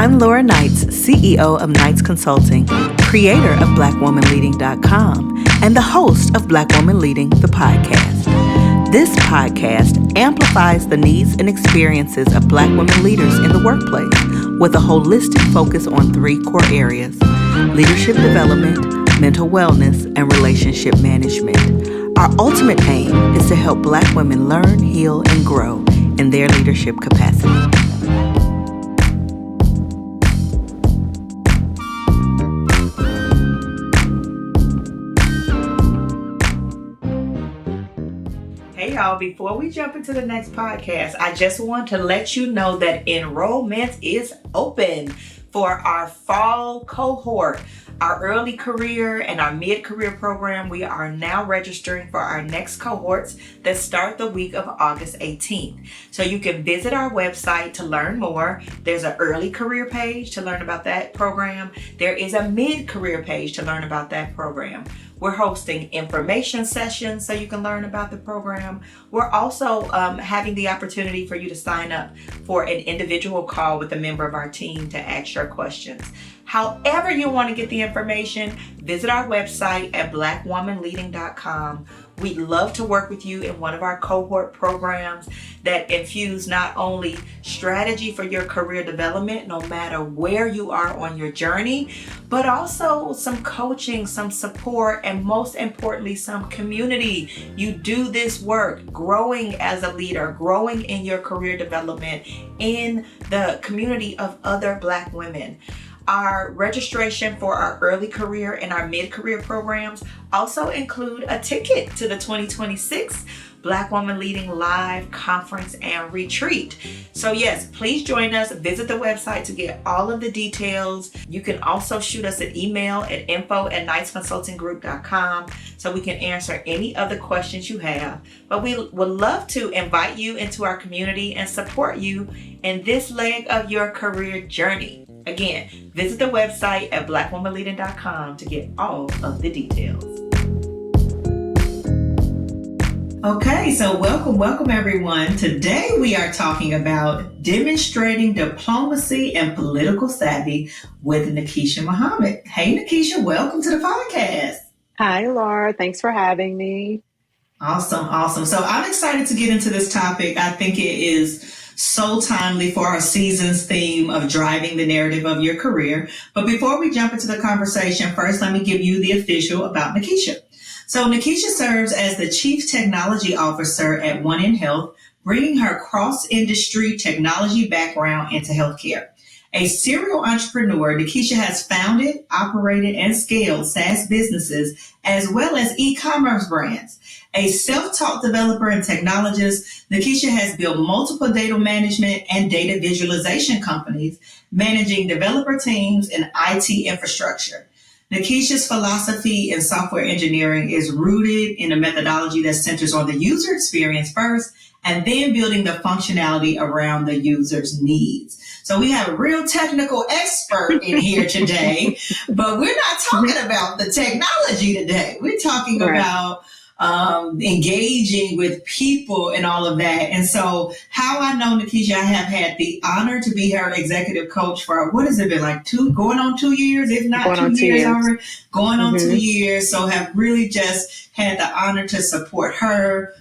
I'm Laura Knights, CEO of Knights Consulting, creator of BlackWomanLeading.com, and the host of Black Woman Leading, the podcast. This podcast amplifies the needs and experiences of Black women leaders in the workplace with a holistic focus on 3 core areas: leadership development, mental wellness, and relationship management. Our ultimate aim is to help Black women learn, heal, and grow in their leadership capacity. Hey y'all, before we jump into the next podcast, I just want to let you know that enrollment is open for our fall cohort, our early career and our mid-career program. We are now registering for our next cohorts that start the week of August 18th. So you can visit our website to learn more. There's an early career page to learn about that program. There is a mid-career page to learn about that program. We're hosting information sessions so you can learn about the program. We're also having the opportunity for you to sign up for an individual call with a member of our team to ask your questions. However you want to get the information, visit our website at BlackWomanLeading.com. We'd love to work with you in one of our cohort programs that infuse not only strategy for your career development, no matter where you are on your journey, but also some coaching, some support, and most importantly, some community. You do this work growing as a leader, growing in your career development in the community of other Black women. Our registration for our early career and our mid-career programs also include a ticket to the 2026 Black Woman Leading Live Conference and Retreat. So yes, please join us. Visit the website to get all of the details. You can also shoot us an email at info@knightsconsultinggroup.com so we can answer any other questions you have. But we would love to invite you into our community and support you in this leg of your career journey. Again, visit the website at blackwomanleading.com to get all of the details. Okay, so welcome everyone. Today we are talking about demonstrating diplomacy and political savvy with Nakisha Muhammad. Hey Nakisha, welcome to the podcast. Hi Laura, thanks for having me. Awesome. So I'm excited to get into this topic. I think it is so timely for our season's theme of driving the narrative of your career. But before we jump into the conversation, first let me give you the official about Nakisha. So Nakisha serves as the Chief Technology Officer at One in Health, bringing her cross-industry technology background into healthcare. A serial entrepreneur, Nakisha has founded, operated, and scaled SaaS businesses as well as e-commerce brands. A self-taught developer and technologist, Nakisha has built multiple data management and data visualization companies, managing developer teams and IT infrastructure. Nakisha's philosophy in software engineering is rooted in a methodology that centers on the user experience first, and then building the functionality around the user's needs. So we have a real technical expert in here today, but we're not talking about the technology today. We're talking about engaging with people and all of that. And so how I know Nakisha, I have had the honor to be her executive coach for, what has it been, like going on 2 years, if not 2 years already, going on 2 years. So have really just had the honor to support her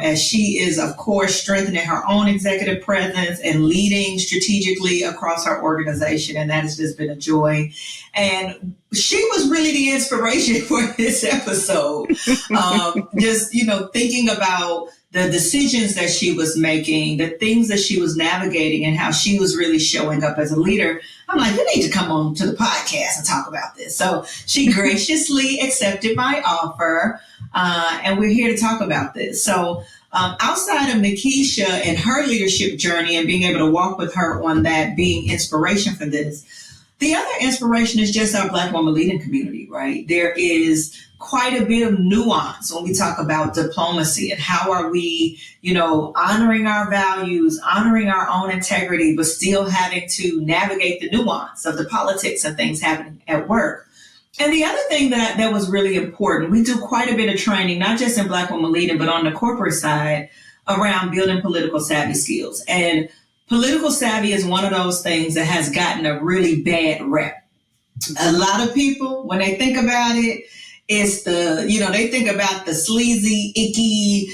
as she is, of course, strengthening her own executive presence and leading strategically across her organization. And that has just been a joy. And she was really the inspiration for this episode. Just, thinking about the decisions that she was making, the things that she was navigating, and how she was really showing up as a leader. I'm like, you need to come on to the podcast and talk about this. So she graciously accepted my offer, and we're here to talk about this. So outside of Nakisha and her leadership journey and being able to walk with her on that, being inspiration for this, the other inspiration is just our Black Woman Leading community, right? There is quite a bit of nuance when we talk about diplomacy and how are we, honoring our values, honoring our own integrity, but still having to navigate the nuance of the politics and things happening at work. And the other thing that was really important, we do quite a bit of training, not just in Black Woman Leading, but on the corporate side around building political savvy skills. And political savvy is one of those things that has gotten a really bad rep. A lot of people, when they think about it, it's they think about the sleazy, icky,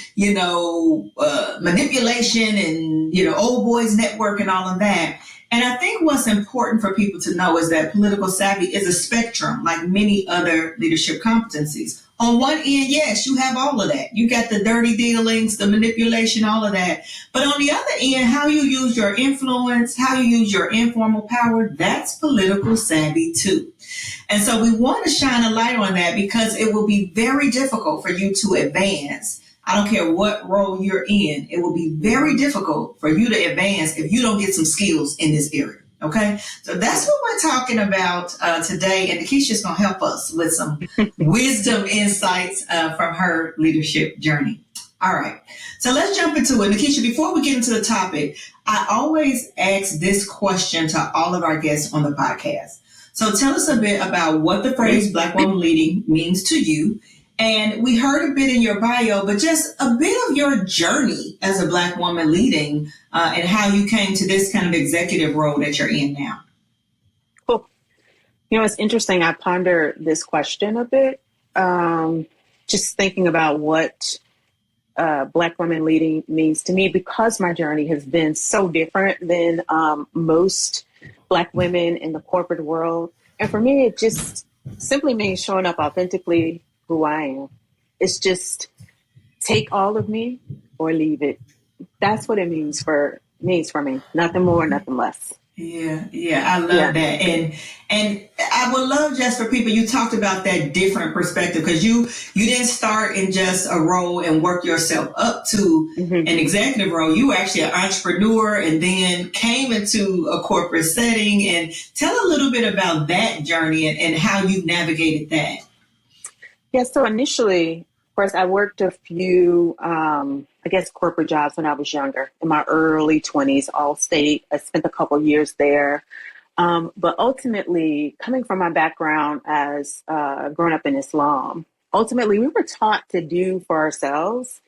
manipulation and, old boys network and all of that. And I think what's important for people to know is that political savvy is a spectrum like many other leadership competencies. On one end, yes, you have all of that. You got the dirty dealings, the manipulation, all of that. But on the other end, how you use your influence, how you use your informal power, that's political savvy too. And so we want to shine a light on that because it will be very difficult for you to advance. I don't care what role you're in. It will be very difficult for you to advance if you don't get some skills in this area. Okay, so that's what we're talking about today. And Nakisha's going to help us with some wisdom insights from her leadership journey. All right, so let's jump into it. Nakisha, before we get into the topic, I always ask this question to all of our guests on the podcast. So tell us a bit about what the phrase Black woman leading means to you. And we heard a bit in your bio, but just a bit of your journey as a Black woman leading and how you came to this kind of executive role that you're in now. Cool. It's interesting. I ponder this question a bit, just thinking about what Black woman leading means to me, because my journey has been so different than most Black women in the corporate world. And for me, it just simply means showing up authentically who I am. It's just take all of me or leave it. That's what it means for me. Nothing more, nothing less. Yeah, I love that. And I would love just for people, you talked about that different perspective because you didn't start in just a role and work yourself up to an executive role. You were actually an entrepreneur and then came into a corporate setting. And tell a little bit about that journey and how you navigated that. Yeah, so initially, of course, I worked a few, corporate jobs when I was younger, in my early 20s, Allstate. I spent a couple years there. But ultimately, coming from my background as growing up in Islam, ultimately, we were taught to do for ourselves.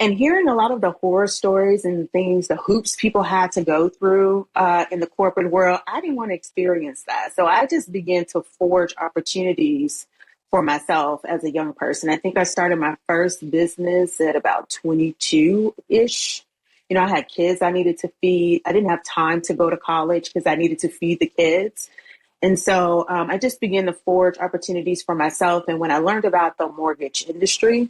And hearing a lot of the horror stories and things, the hoops people had to go through in the corporate world, I didn't want to experience that. So I just began to forge opportunities for myself as a young person. I think I started my first business at about 22-ish. I had kids I needed to feed. I didn't have time to go to college because I needed to feed the kids. And so I just began to forge opportunities for myself. And when I learned about the mortgage industry,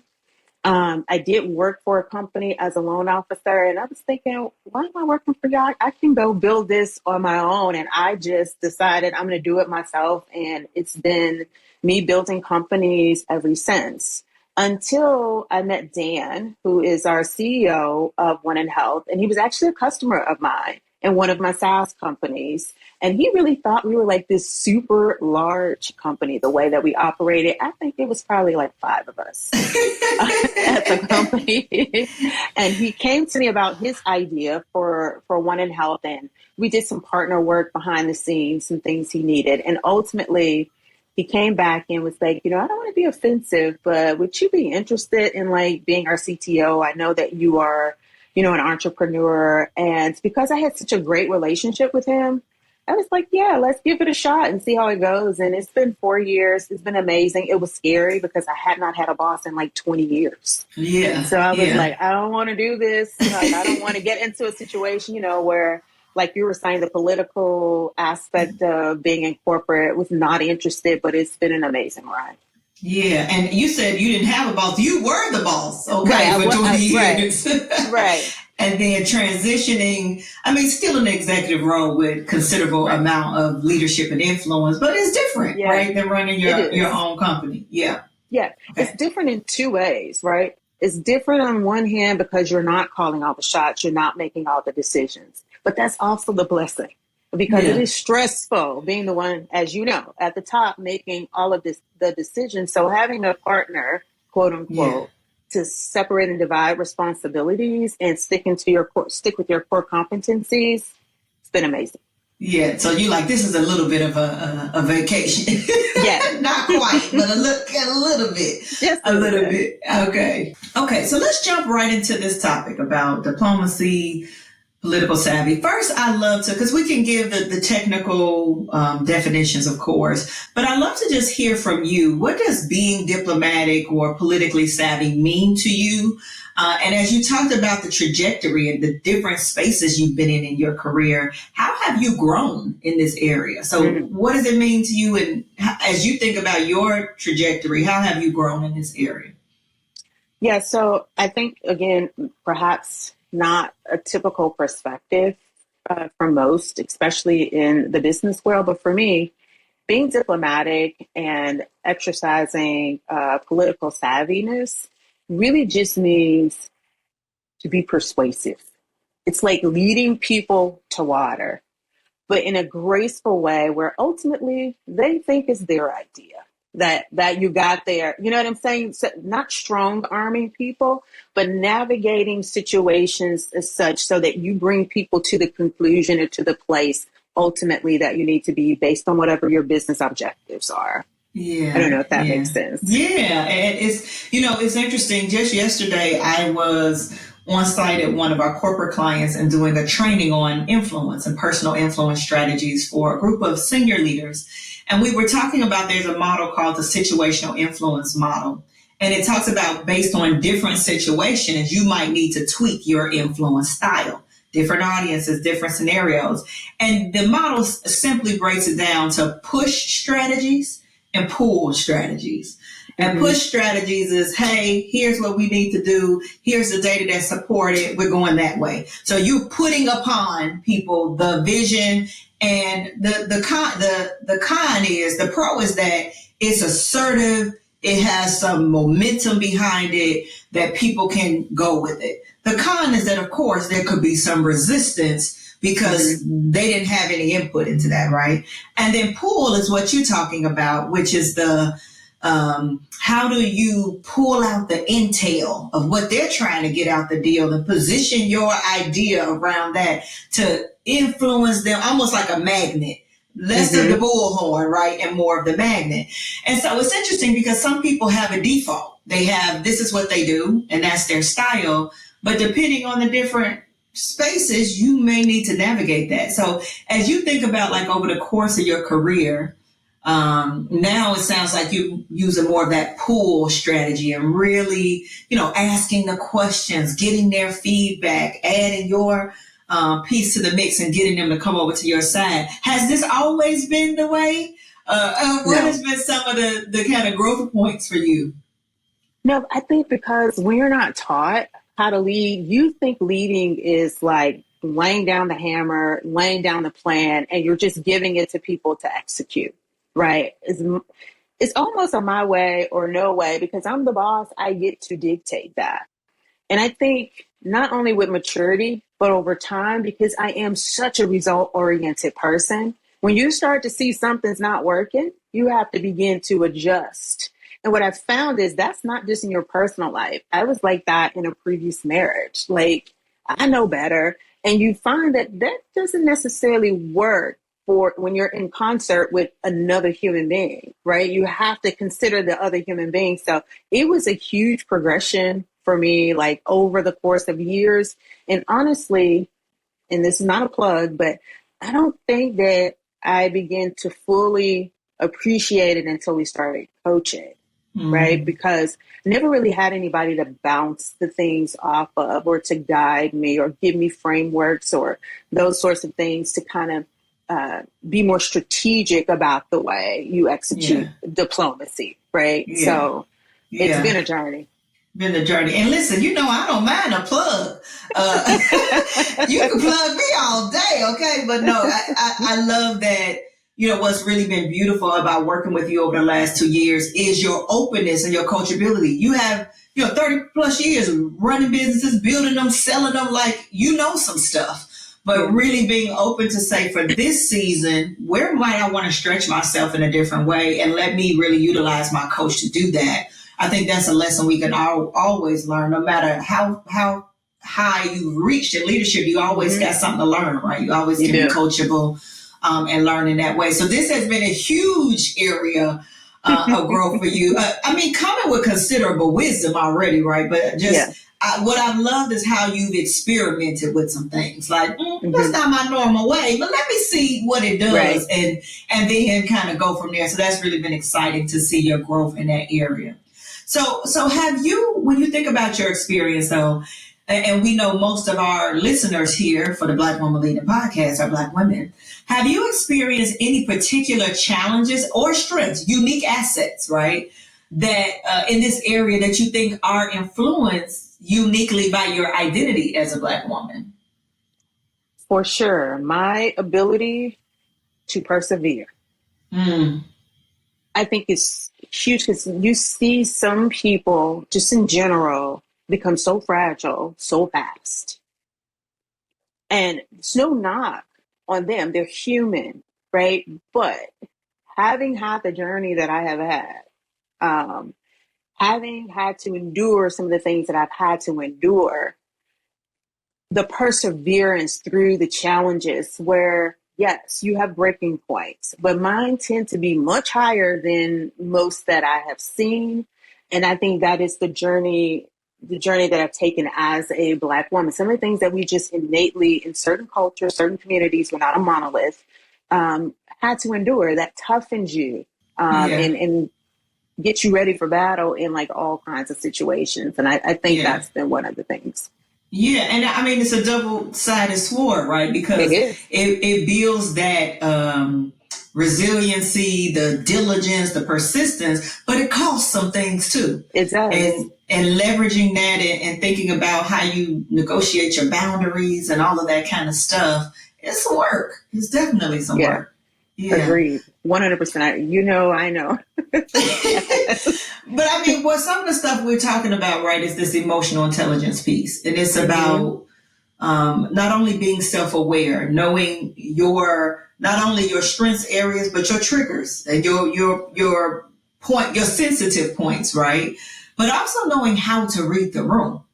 I did work for a company as a loan officer. And I was thinking, why am I working for y'all? I can go build this on my own. And I just decided I'm going to do it myself. And it's been me building companies ever since, until I met Dan, who is our CEO of One Health. And he was actually a customer of mine in one of my SaaS companies. And he really thought we were like this super large company, the way that we operated. I think it was probably like 5 of us at the company. And he came to me about his idea for One Health. And we did some partner work behind the scenes, some things he needed. And ultimately, he came back and was like, I don't want to be offensive, but would you be interested in like being our CTO? I know that you are, an entrepreneur. And because I had such a great relationship with him, I was like, yeah, let's give it a shot and see how it goes. And it's been 4 years. It's been amazing. It was scary because I had not had a boss in like 20 years. Yeah. So I was like, I don't want to do this. Like, I don't want to get into a situation, where, like you were saying, the political aspect of being in corporate was not interested, but it's been an amazing ride. Yeah. And you said you didn't have a boss. You were the boss, for 20 years. Right. And then transitioning, still an executive role with considerable amount of leadership and influence, but it's different, right, than running your own company. Yeah. Yeah. Okay. It's different in 2 ways, right? It's different on one hand because you're not calling all the shots. You're not making all the decisions. But that's also the blessing because it is stressful being the one, as you know, at the top, making all of the decisions. So having a partner, quote unquote, to separate and divide responsibilities and stick with your core competencies, it's been amazing. Yeah. So you this is a little bit of a vacation. Yeah. Not quite, but a little bit. Just a little bit. Okay. So let's jump right into this topic about diplomacy, Political savvy. First, I love to, because we can give the technical definitions, of course, but I love to just hear from you. What does being diplomatic or politically savvy mean to you? And as you talked about the trajectory and the different spaces you've been in your career, how have you grown in this area? So what does it mean to you? And as you think about your trajectory, how have you grown in this area? Yeah, so I think, again, perhaps not a typical perspective for most, especially in the business world. But for me, being diplomatic and exercising political savviness really just means to be persuasive. It's like leading people to water, but in a graceful way where ultimately they think is their idea. That you got there. You know what I'm saying? So not strong arming people, but navigating situations as such so that you bring people to the conclusion or to the place ultimately that you need to be based on whatever your business objectives are. Yeah. I don't know if that makes sense. Yeah. And it's interesting. Just yesterday, I was on site at one of our corporate clients and doing a training on influence and personal influence strategies for a group of senior leaders. And we were talking about there's a model called the situational influence model. And it talks about based on different situations, you might need to tweak your influence style, different audiences, different scenarios. And the model simply breaks it down to push strategies and pull strategies. And push strategies is, hey, here's what we need to do. Here's the data that support it. We're going that way. So you're putting upon people the vision, and the pro is that it's assertive. It has some momentum behind it that people can go with it. The con is that, of course, there could be some resistance because they didn't have any input into that, right? And then pull is what you're talking about, which is the how do you pull out the intel of what they're trying to get out the deal and position your idea around that to influence them almost like a magnet, less of the bullhorn, right? And more of the magnet. And so it's interesting because some people have a default. They have, this is what they do and that's their style. But depending on the different spaces, you may need to navigate that. So as you think about like over the course of your career, now it sounds like you're using more of that pull strategy and really, asking the questions, getting their feedback, adding your piece to the mix and getting them to come over to your side. Has this always been the way? What has been some of the kind of growth points for you? No, I think because when you're not taught how to lead, you think leading is like laying down the hammer, laying down the plan, and you're just giving it to people to execute. Right. It's almost a my way or no way because I'm the boss. I get to dictate that. And I think not only with maturity, but over time, because I am such a result oriented person, when you start to see something's not working, you have to begin to adjust. And what I've found is that's not just in your personal life. I was like that in a previous marriage. Like, I know better. And you find that doesn't necessarily work for when you're in concert with another human being, right? You have to consider the other human being. So it was a huge progression for me, like over the course of years. And honestly, and this is not a plug, but I don't think that I began to fully appreciate it until we started coaching, right? Because I never really had anybody to bounce the things off of or to guide me or give me frameworks or those sorts of things to kind of be more strategic about the way you execute diplomacy, right? Yeah. So it's been a journey. And listen, I don't mind a plug. You can plug me all day, okay? But no, I love that. What's really been beautiful about working with you over the last 2 years is your openness and your coachability. You have, 30 plus years running businesses, building them, selling them, like, some stuff. But really being open to say for this season, where might I want to stretch myself in a different way and let me really utilize my coach to do that. I think that's a lesson we can always learn, no matter how high you've reached in leadership, you always got something to learn, right? You always can be coachable and learn in that way. So this has been a huge area of growth for you. I mean, coming with considerable wisdom already, right? But Yeah. just what I've loved is how you've experimented with some things. Like, that's not my normal way, but let me see what it does, Right. and then kind of go from there. So that's really been exciting to see your growth in that area. So have you, when you think about your experience though, and we know most of our listeners here for the Black Woman Leading Podcast are Black women, have you experienced any particular challenges or strengths, unique assets, right, that in this area that you think are influenced uniquely by your identity as a Black woman? For sure. My ability to persevere, Mm. I think is huge, because you see some people just in general become so fragile so fast. And it's no knock on them. They're human, right? But having had the journey that I have had, having had to endure some of the things that I've had to endure, the perseverance through the challenges where, yes, you have breaking points, but mine tend to be much higher than most that I have seen. And I think that is the journey that I've taken as a Black woman. Some of the things that we just innately in certain cultures, certain communities, we're not a monolith, had to endure, that toughens you, and get you ready for battle in like all kinds of situations. And I think that's been one of the things. Yeah, and I mean, it's a double-sided sword, right? Because it builds that resiliency, the diligence, the persistence, but it costs some things too. It does. And leveraging that and thinking about how you negotiate your boundaries and all of that kind of stuff, it's some work. It's definitely some work. Yeah. Agreed. 100%. I know. But I mean, some of the stuff we're talking about, right, is this emotional intelligence piece. And it's about not only being self-aware, knowing not only your strengths areas, but your triggers and your sensitive points, right? But also knowing how to read the room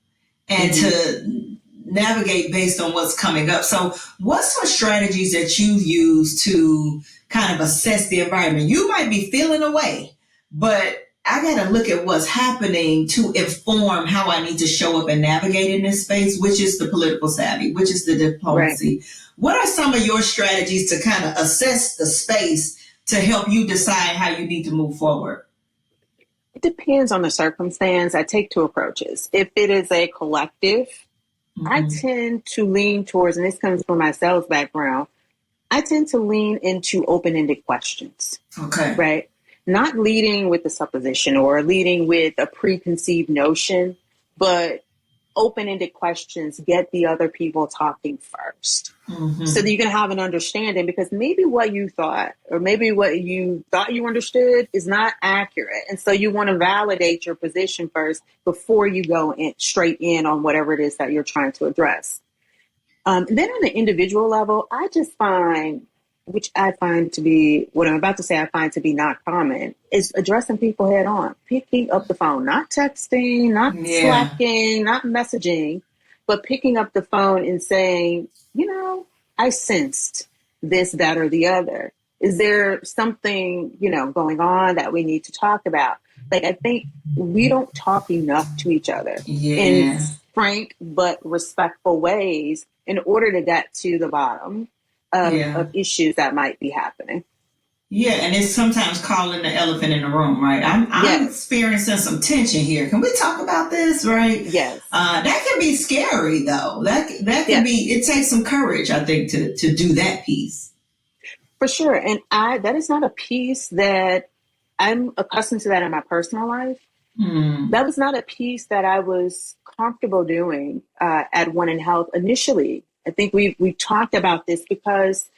and to navigate based on what's coming up. So what's some strategies that you've used to kind of assess the environment? You might be feeling away, but I got to look at what's happening to inform how I need to show up and navigate in this space, which is the political savvy, which is the diplomacy. Right. What are some of your strategies to kind of assess the space to help you decide how you need to move forward? It depends on the circumstance. I take two approaches. If it is a collective, I tend to lean towards, and this comes from my sales background, I tend to lean into open-ended questions. Okay. Right? Not leading with the supposition or leading with a preconceived notion, but open-ended questions get the other people talking first. So that you can have an understanding, because maybe what you thought or maybe what you thought you understood is not accurate. And so you want to validate your position first before you go straight in on whatever it is that you're trying to address. Then on the individual level, I just find, which I find to be, what I'm about to say, I find to be not common, is addressing people head on, picking up the phone, not texting, not slacking, not messaging, but picking up the phone and saying, I sensed this, that, or the other. Is there something, going on that we need to talk about? Like, I think we don't talk enough to each other in frank but respectful ways in order to get to the bottom of issues that might be happening. Yeah, and it's sometimes calling the elephant in the room, right? I'm experiencing some tension here. Can we talk about this, right? Yes. That can be scary, though. That can be. It takes some courage, I think, to do that piece. For sure, and that is not a piece that I'm accustomed to that in my personal life. That was not a piece that I was comfortable doing at One in Health initially. I think we've talked about this because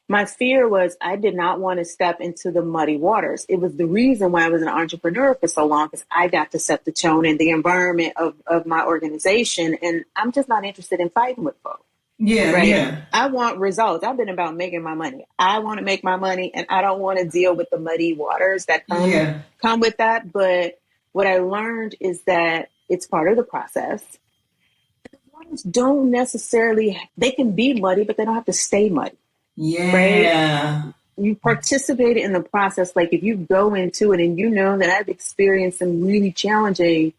my fear was I did not want to step into the muddy waters. It was the reason why I was an entrepreneur for so long, because I got to set the tone and the environment of my organization. And I'm just not interested in fighting with folks. Yeah, right? Yeah. I want results. I've been about making my money. I want to make my money, and I don't want to deal with the muddy waters that come with that. But what I learned is that it's part of the process. Don't necessarily, they can be muddy, but they don't have to stay muddy. Yeah. Right? you participate in the process. Like if you go into it and you know that I've experienced some really challenging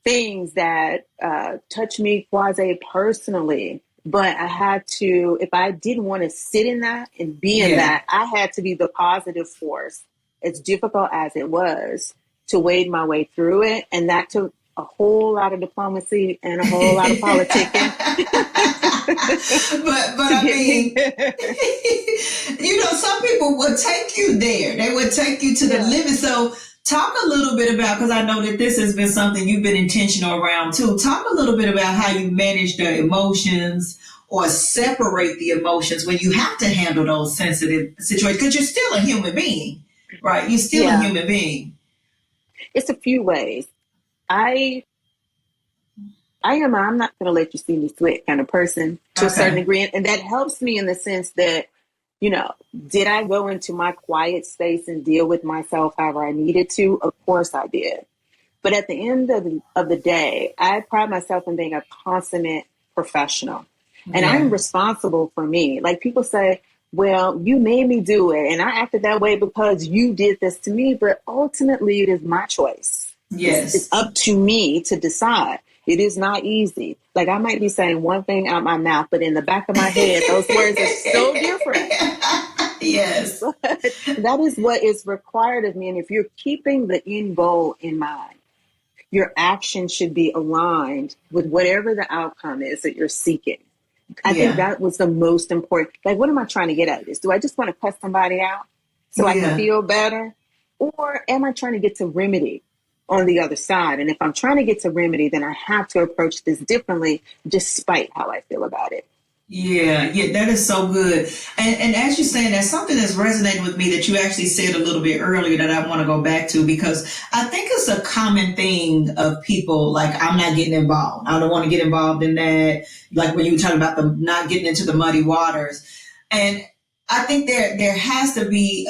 things that touch me quasi personally, but I had to, if I didn't want to sit in that and be in that, I had to be the positive force, as difficult as it was, to wade my way through it. And that took a whole lot of diplomacy and a whole lot of politicking. but I mean, some people would take you there. They would take you to the limit. So talk a little bit about, because I know that this has been something you've been intentional around too. Talk a little bit about how you manage the emotions or separate the emotions when you have to handle those sensitive situations, because you're still a human being, right? You're still a human being. It's a few ways. I'm not going to let you see me sweat kind of person to a certain degree. And that helps me in the sense that, did I go into my quiet space and deal with myself however I needed to? Of course I did. But at the end of the day, I pride myself in being a consummate professional. And I'm responsible for me. Like people say, well, you made me do it. And I acted that way because you did this to me. But ultimately, it is my choice. Yes. It's up to me to decide. It is not easy. Like I might be saying one thing out my mouth, but in the back of my head, those words are so different. Yes. But that is what is required of me. And if you're keeping the end goal in mind, your action should be aligned with whatever the outcome is that you're seeking. I think that was the most important. Like, what am I trying to get at this? Do I just want to cuss somebody out so I can feel better? Or am I trying to get to remedy on the other side? And if I'm trying to get to remedy, then I have to approach this differently, despite how I feel about it. Yeah, that is so good. And as you're saying, that's something that's resonating with me that you actually said a little bit earlier that I want to go back to, because I think it's a common thing of people, like, I'm not getting involved. I don't want to get involved in that. Like when you were talking about the not getting into the muddy waters. And I think there has to be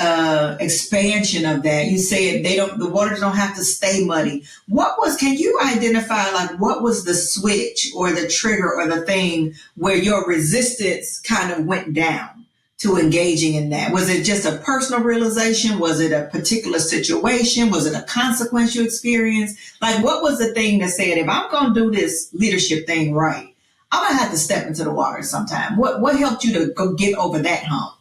expansion of that. You said the waters don't have to stay muddy. Can you identify, like, what was the switch or the trigger or the thing where your resistance kind of went down to engaging in that? Was it just a personal realization? Was it a particular situation? Was it a consequence you experienced? Like, what was the thing that said, if I'm going to do this leadership thing right, I'm going to have to step into the water sometime? What helped you to go get over that hump?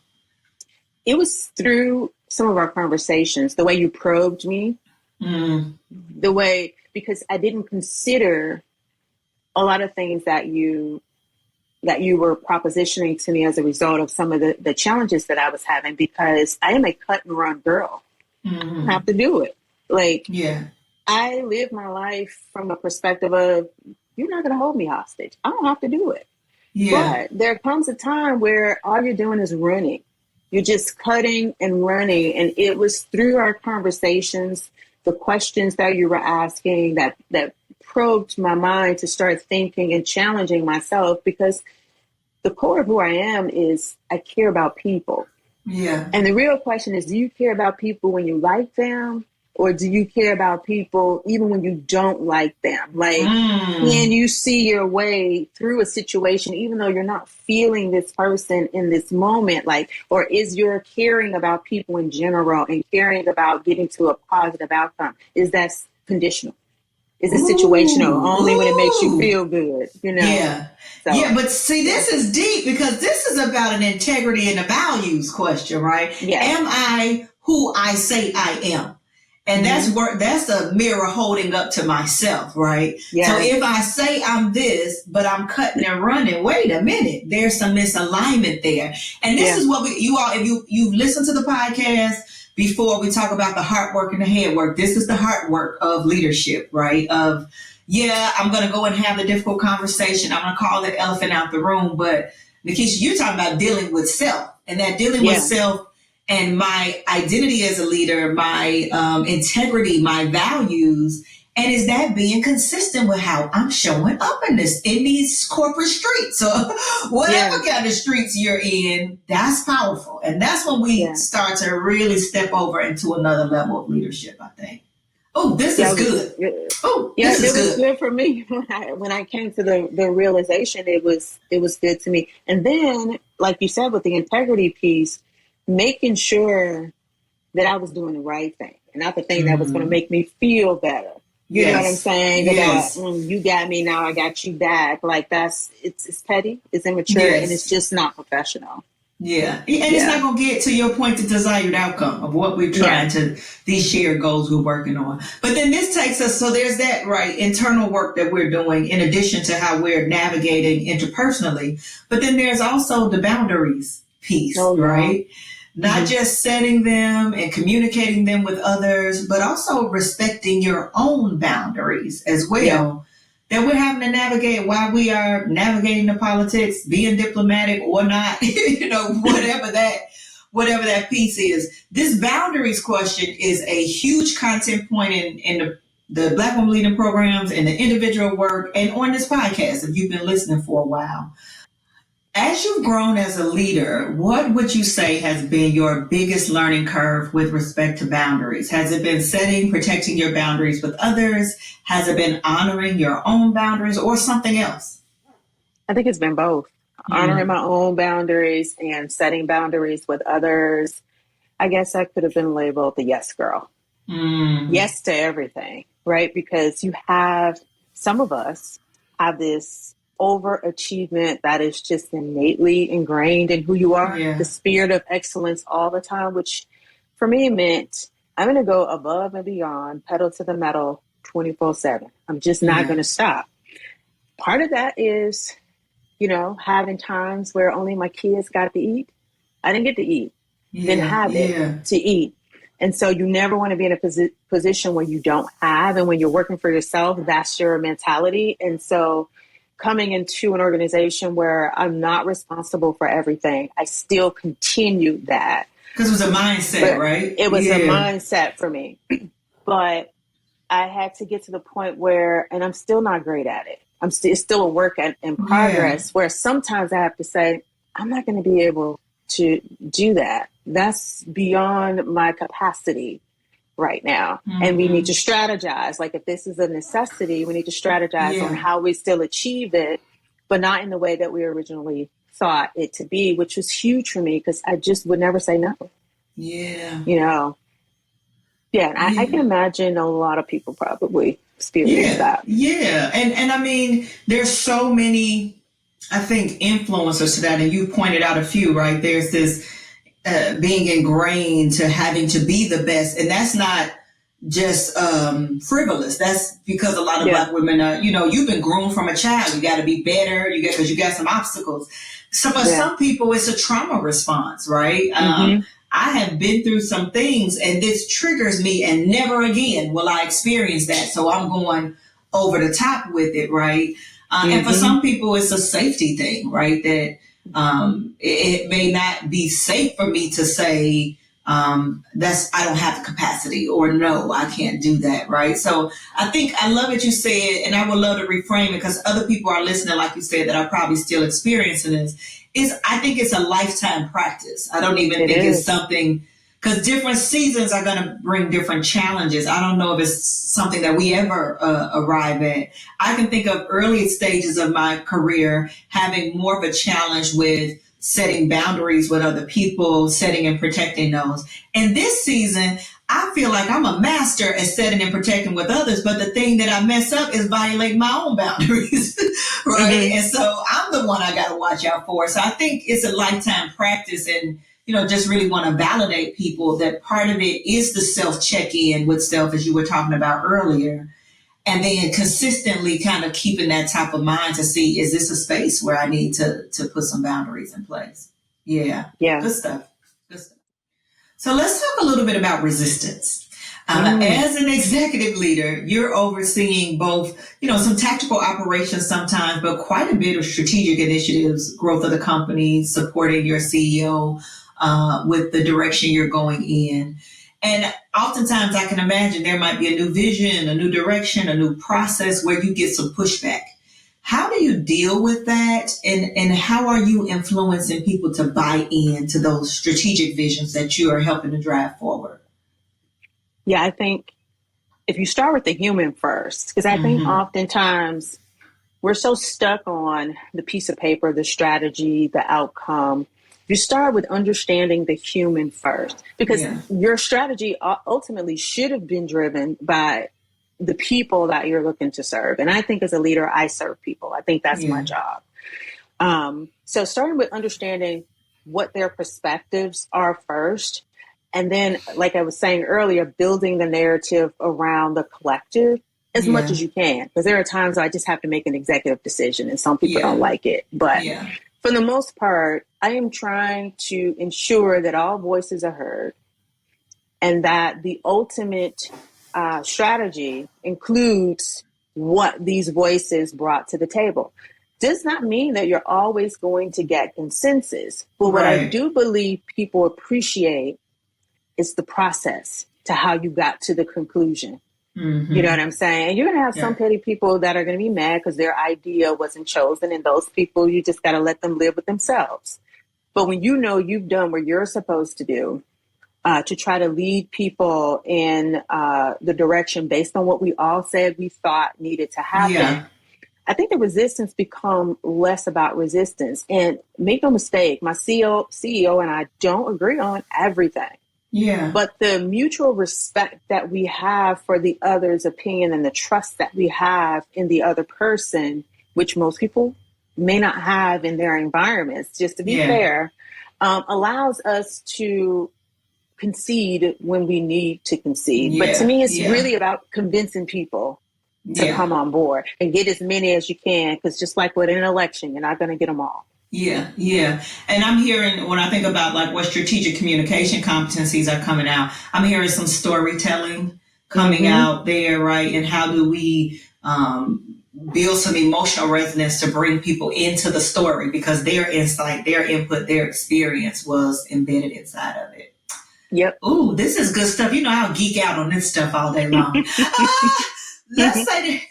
It was through some of our conversations, the way you probed me, because I didn't consider a lot of things that you were propositioning to me as a result of some of the challenges that I was having, because I am a cut and run girl. I have to do it. I live my life from a perspective of, you're not going to hold me hostage. I don't have to do it. But there comes a time where all you're doing is running. You're just cutting and running. And it was through our conversations, the questions that you were asking that probed my mind to start thinking and challenging myself, because the core of who I am is I care about people. And the real question is, do you care about people when you like them? Or do you care about people even when you don't like them? Like, can you see your way through a situation, even though you're not feeling this person in this moment? Like, or is your caring about people in general and caring about getting to a positive outcome, is that conditional? Is it situational only when it makes you feel good? But see, this is deep, because this is about an integrity and a values question, right? Am I who I say I am? And that's a mirror holding up to myself, right? So if I say I'm this, but I'm cutting and running, wait a minute, there's some misalignment there. And this is what if you've listened to the podcast before, we talk about the heart work and the head work. This is the heart work of leadership, right? I'm going to go and have the difficult conversation. I'm going to call the elephant out the room. But Nakisha, you're talking about dealing with self, and that dealing with self and my identity as a leader, my integrity, my values, and is that being consistent with how I'm showing up in these corporate streets? So whatever kind of streets you're in, that's powerful. And that's when we start to really step over into another level of leadership, I think. Oh, this is good. Oh, this is good. It was good for me when I came to the realization. It was good to me. And then, like you said, with the integrity piece, making sure that I was doing the right thing and not the thing that was going to make me feel better. You know what I'm saying? Yes. About you got me, now I got you back. Like it's petty, it's immature, and it's just not professional. Yeah. And it's not going to get to your point, the desired outcome of what we're trying to, these shared goals we're working on. But then this takes us, so there's that, right, internal work that we're doing in addition to how we're navigating interpersonally. But then there's also the boundaries piece, right? Not just setting them and communicating them with others, but also respecting your own boundaries as well. Yeah. That we're having to navigate while we are navigating the politics, being diplomatic or not, whatever that piece is. This boundaries question is a huge content point in the Black Women Leading programs and the individual work and on this podcast if you've been listening for a while. As you've grown as a leader, what would you say has been your biggest learning curve with respect to boundaries? Has it been setting, protecting your boundaries with others? Has it been honoring your own boundaries or something else? I think it's been both. Honoring my own boundaries and setting boundaries with others. I guess I could have been labeled the yes girl. Yes to everything, right? Because some of us have this overachievement that is just innately ingrained in who you are, the spirit of excellence all the time, which for me meant I'm going to go above and beyond, pedal to the metal 24/7. I'm just not going to stop. Part of that is, having times where only my kids got to eat. I didn't get to eat, didn't have it to eat. And so you never want to be in a position where you don't have, and when you're working for yourself, that's your mentality. And so coming into an organization where I'm not responsible for everything, I still continue that. Because it was a mindset, right? It was a mindset for me. But I had to get to the point where, and I'm still not great at it. It's still a work in progress, where sometimes I have to say, I'm not going to be able to do that. That's beyond my capacity right now. And we need to strategize. Like if this is a necessity, we need to strategize on how we still achieve it, but not in the way that we originally thought it to be, which was huge for me because I just would never say no. I can imagine a lot of people probably experience that. And I mean, there's so many, I think, influencers to that, and you pointed out a few, right? There's this being ingrained to having to be the best. And that's not just frivolous. That's because a lot of Black women are, you've been groomed from a child. You got to be better. Because you got some obstacles. So for some people, it's a trauma response, right? I have been through some things and this triggers me and never again will I experience that. So I'm going over the top with it, right? And for some people, it's a safety thing, right? That it may not be safe for me to say I don't have the capacity, or no, I can't do that, right? So I think I love what you said, and I would love to reframe it because other people are listening, like you said, that are probably still experiencing this. I think it's a lifetime practice. I don't even think it's something, because different seasons are going to bring different challenges. I don't know if it's something that we ever arrive at. I can think of early stages of my career having more of a challenge with setting boundaries with other people, setting and protecting those. And this season, I feel like I'm a master at setting and protecting with others, but the thing that I mess up is violating my own boundaries, right? And so I'm the one I got to watch out for. So I think it's a lifetime practice, and just really want to validate people that part of it is the self-check-in with self, as you were talking about earlier. And then consistently kind of keeping that top of mind to see, is this a space where I need to put some boundaries in place? Yeah. Good stuff. So let's talk a little bit about resistance. As an executive leader, you're overseeing both, some tactical operations sometimes, but quite a bit of strategic initiatives, growth of the company, supporting your CEO with the direction you're going in. And oftentimes I can imagine there might be a new vision, a new direction, a new process where you get some pushback. How do you deal with that? And how are you influencing people to buy into those strategic visions that you are helping to drive forward? Yeah, I think if you start with the human first, because I think oftentimes we're so stuck on the piece of paper, the strategy, the outcome, You start with understanding the human first, because your strategy ultimately should have been driven by the people that you're looking to serve. And I think as a leader, I serve people. I think that's my job. So starting with understanding what their perspectives are first, and then, like I was saying earlier, building the narrative around the collective as much as you can. Because there are times I just have to make an executive decision and some people don't like it. But for the most part, I am trying to ensure that all voices are heard and that the ultimate strategy includes what these voices brought to the table. Does not mean that you're always going to get consensus. But what I do believe people appreciate is the process to how you got to the conclusion. Mm-hmm. You know what I'm saying? And you're going to have some petty people that are going to be mad because their idea wasn't chosen. And those people, you just got to let them live with themselves. But when you know you've done what you're supposed to do, to try to lead people in the direction based on what we all said we thought needed to happen, I think the resistance become less about resistance. And make no mistake, my CEO and I don't agree on everything. Yeah. But the mutual respect that we have for the other's opinion and the trust that we have in the other person, which most people may not have in their environments, just to be fair, allows us to concede when we need to concede. But to me, it's really about convincing people to come on board and get as many as you can, because just like with an election, you're not going to get them all. Yeah. And I'm hearing, when I think about like what strategic communication competencies are coming out, I'm hearing some storytelling coming out there, right? And how do we build some emotional resonance to bring people into the story, because their insight, their input, their experience was embedded inside of it. Yep. Ooh, this is good stuff. You know, I'll geek out on this stuff all day long. Let's say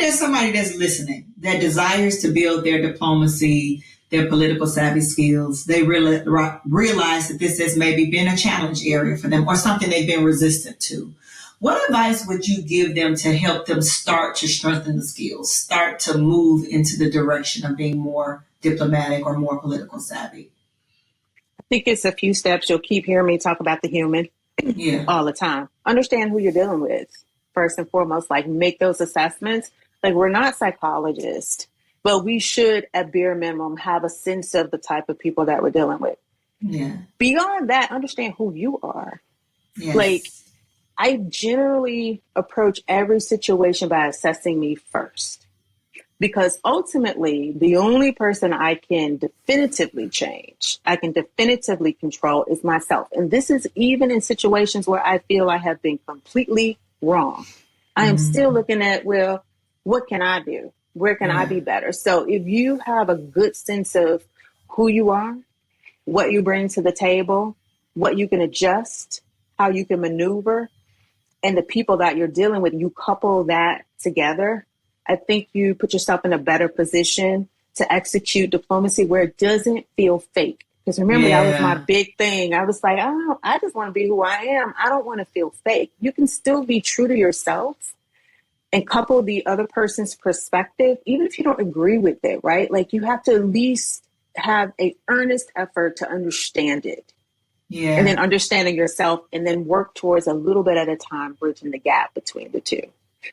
there's somebody that's listening that desires to build their diplomacy, their political savvy skills. They really realize that this has maybe been a challenge area for them or something they've been resistant to. What advice would you give them to help them start to strengthen the skills, start to move into the direction of being more diplomatic or more political savvy? I think it's a few steps. You'll keep hearing me talk about the human all the time. Understand who you're dealing with. First and foremost, like make those assessments. Like we're not psychologists, but we should at bare minimum have a sense of the type of people that we're dealing with. Yeah. Beyond that, understand who you are. Yes. Like I generally approach every situation by assessing me first, because ultimately the only person I can definitively change, I can definitively control is myself. And this is even in situations where I feel I have been completely wrong. I am still looking at, well, what can I do? Where can I be better? So if you have a good sense of who you are, what you bring to the table, what you can adjust, how you can maneuver, and the people that you're dealing with, you couple that together, I think you put yourself in a better position to execute diplomacy where it doesn't feel fake. Because remember, that was my big thing. I was like, oh, I just want to be who I am. I don't want to feel fake. You can still be true to yourself and couple the other person's perspective, even if you don't agree with it, right? Like you have to at least have an earnest effort to understand it. Yeah. And then understanding yourself, and then work towards a little bit at a time, bridging the gap between the two,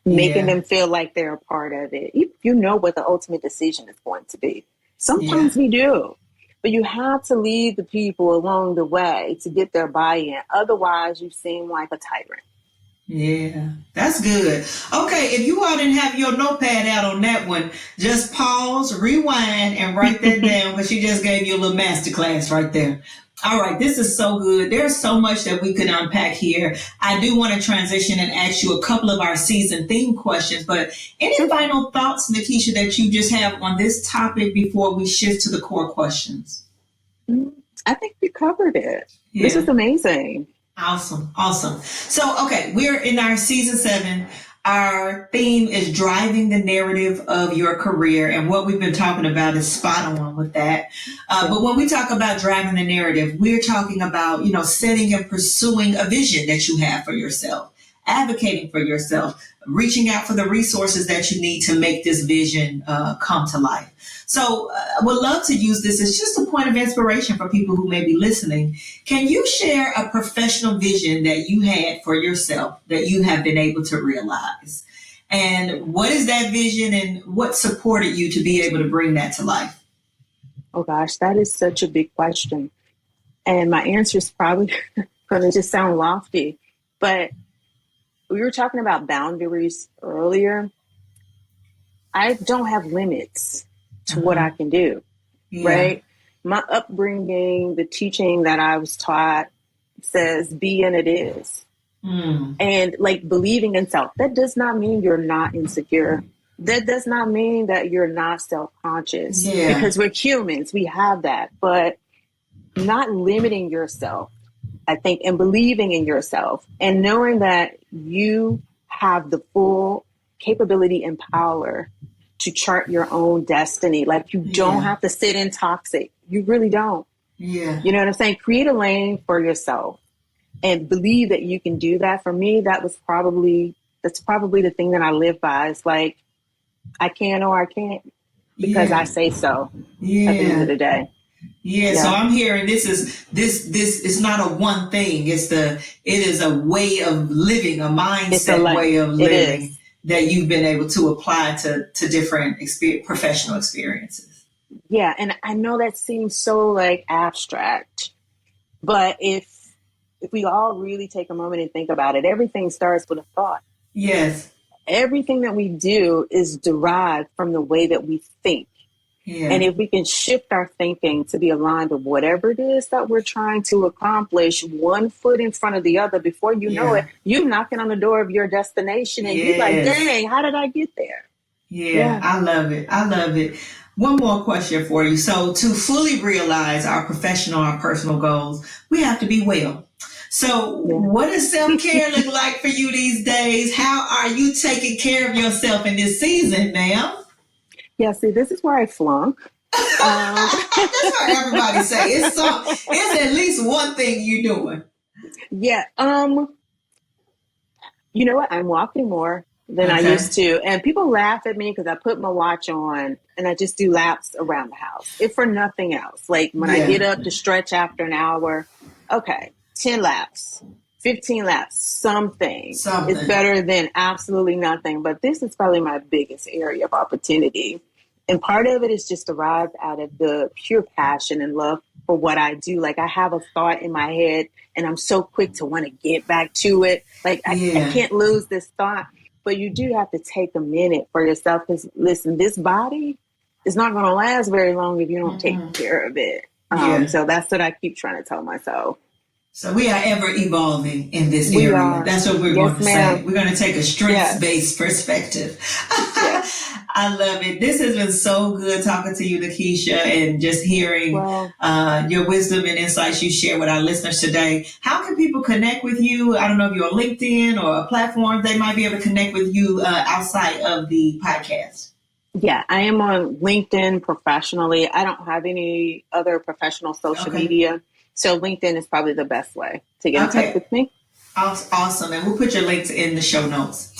making them feel like they're a part of it. You know what the ultimate decision is going to be. Sometimes we do. But you have to lead the people along the way to get their buy-in. Otherwise, you seem like a tyrant. Yeah, that's good. Okay, if you all didn't have your notepad out on that one, just pause, rewind, and write that down, because she just gave you a little masterclass right there. All right, this is so good. There's so much that we could unpack here. I do want to transition and ask you a couple of our season theme questions, but any final thoughts, Nakisha, that you just have on this topic before we shift to the core questions? I think we covered it. Yeah. This is amazing. Awesome. So, okay, we're in our season 7. Our theme is driving the narrative of your career, and what we've been talking about is spot on with that. But when we talk about driving the narrative, we're talking about, setting and pursuing a vision that you have for yourself, advocating for yourself, reaching out for the resources that you need to make this vision come to life. So I would love to use this as just a point of inspiration for people who may be listening. Can you share a professional vision that you had for yourself that you have been able to realize? And what is that vision and what supported you to be able to bring that to life? Oh gosh, that is such a big question. And my answer is probably going to just sound lofty, but we were talking about boundaries earlier. I don't have limits to what I can do, right? My upbringing, the teaching that I was taught says be and it is. And like believing in self, that does not mean you're not insecure. That does not mean that you're not self-conscious because we're humans. We have that, but not limiting yourself, I think, and believing in yourself and knowing that you have the full capability and power to chart your own destiny. Like you don't have to sit in toxic. You really don't. You know what I'm saying? Create a lane for yourself and believe that you can do that. For me, that's probably the thing that I live by. It's like, I can or I can't because I say so at the end of the day. So I'm hearing this is not a one thing. It is a way of living, a mindset way of living that you've been able to apply to different professional experiences. Yeah. And I know that seems so like abstract, but if we all really take a moment and think about it, everything starts with a thought. Yes. Everything that we do is derived from the way that we think. And if we can shift our thinking to be aligned with whatever it is that we're trying to accomplish, one foot in front of the other, before you know it, you're knocking on the door of your destination and you're like, dang, how did I get there? I love it. I love it. One more question for you. So to fully realize our professional, our personal goals, we have to be well. So what does self-care look like for you these days? How are you taking care of yourself in this season, ma'am? Yeah, see, this is where I flunk. That's what everybody say. It's at least one thing you're doing. Yeah. You know what? I'm walking more than I used to. And people laugh at me because I put my watch on and I just do laps around the house. If for nothing else. Like when I get up to stretch after an hour, okay, 10 laps. 15 laps, something. It's better than absolutely nothing. But this is probably my biggest area of opportunity. And part of it is just derived out of the pure passion and love for what I do. Like I have a thought in my head and I'm so quick to want to get back to it. Like I can't lose this thought. But you do have to take a minute for yourself because listen, this body is not going to last very long if you don't take care of it. So that's what I keep trying to tell myself. So we are ever evolving in this area. That's what we're going to say. We're going to take a strengths-based perspective. I love it. This has been so good talking to you, Nakisha, and just hearing your wisdom and insights you share with our listeners today. How can people connect with you? I don't know if you're on LinkedIn or a platform they might be able to connect with you outside of the podcast. Yeah, I am on LinkedIn professionally. I don't have any other professional social media. So LinkedIn is probably the best way to get in touch with me. Awesome. And we'll put your links in the show notes.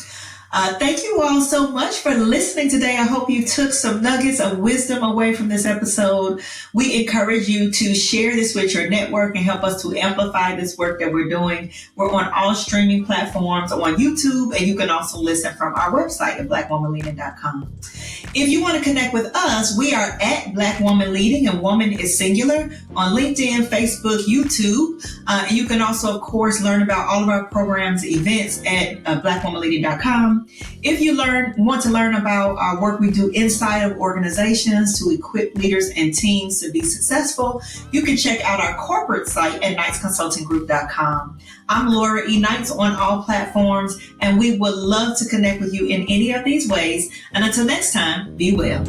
Thank you all so much for listening today. I hope you took some nuggets of wisdom away from this episode. We encourage you to share this with your network and help us to amplify this work that we're doing. We're on all streaming platforms on YouTube, and you can also listen from our website at blackwomanleading.com. If you want to connect with us, we are at Black Woman Leading, and woman is singular, on LinkedIn, Facebook, YouTube. And you can also, of course, learn about all of our programs, events at blackwomanleading.com. If you want to learn about our work we do inside of organizations to equip leaders and teams to be successful, you can check out our corporate site at knightsconsultinggroup.com. I'm Laura E. Knights on all platforms, and we would love to connect with you in any of these ways. And until next time, be well.